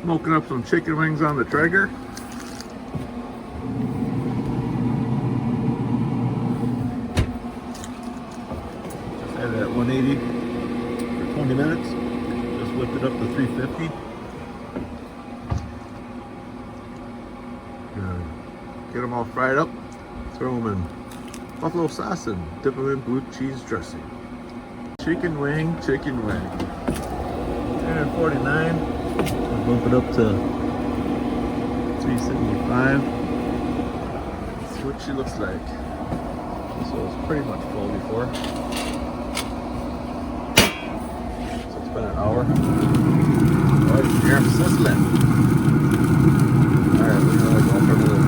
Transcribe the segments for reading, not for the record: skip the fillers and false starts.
Smoking up some chicken wings on the Traeger. Just had it at 180 for 20 minutes. Just whipped it up to 350. Get them all fried up. Throw them in buffalo sauce and dip them in blue cheese dressing. Chicken wing, chicken wing. 149. I'll bump it up to 375. That's what she looks like. So it's pretty much full before. So it's been an hour. Oh, here I'm sizzling. Alright, we're gonna go for another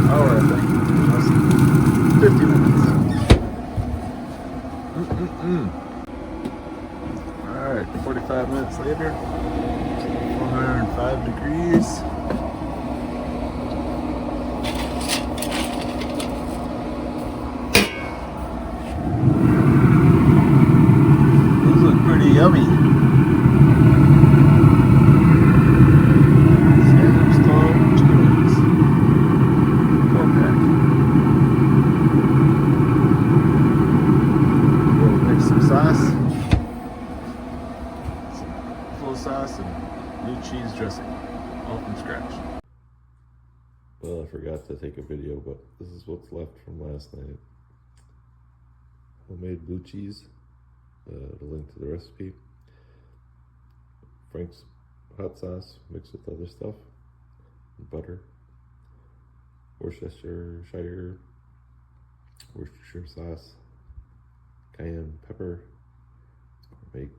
hour, I think. That's 50 minutes. Alright, 45 minutes later. 105 degrees. Those look pretty yummy. Sauce and blue cheese dressing, all from scratch. Well, I forgot to take a video, but this is what's left from last night. Homemade blue cheese, the link to the recipe. Frank's hot sauce mixed with other stuff, butter, Worcestershire sauce, cayenne pepper,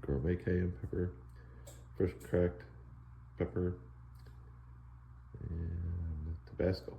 gourmet cayenne pepper, fresh cracked pepper, and Tabasco.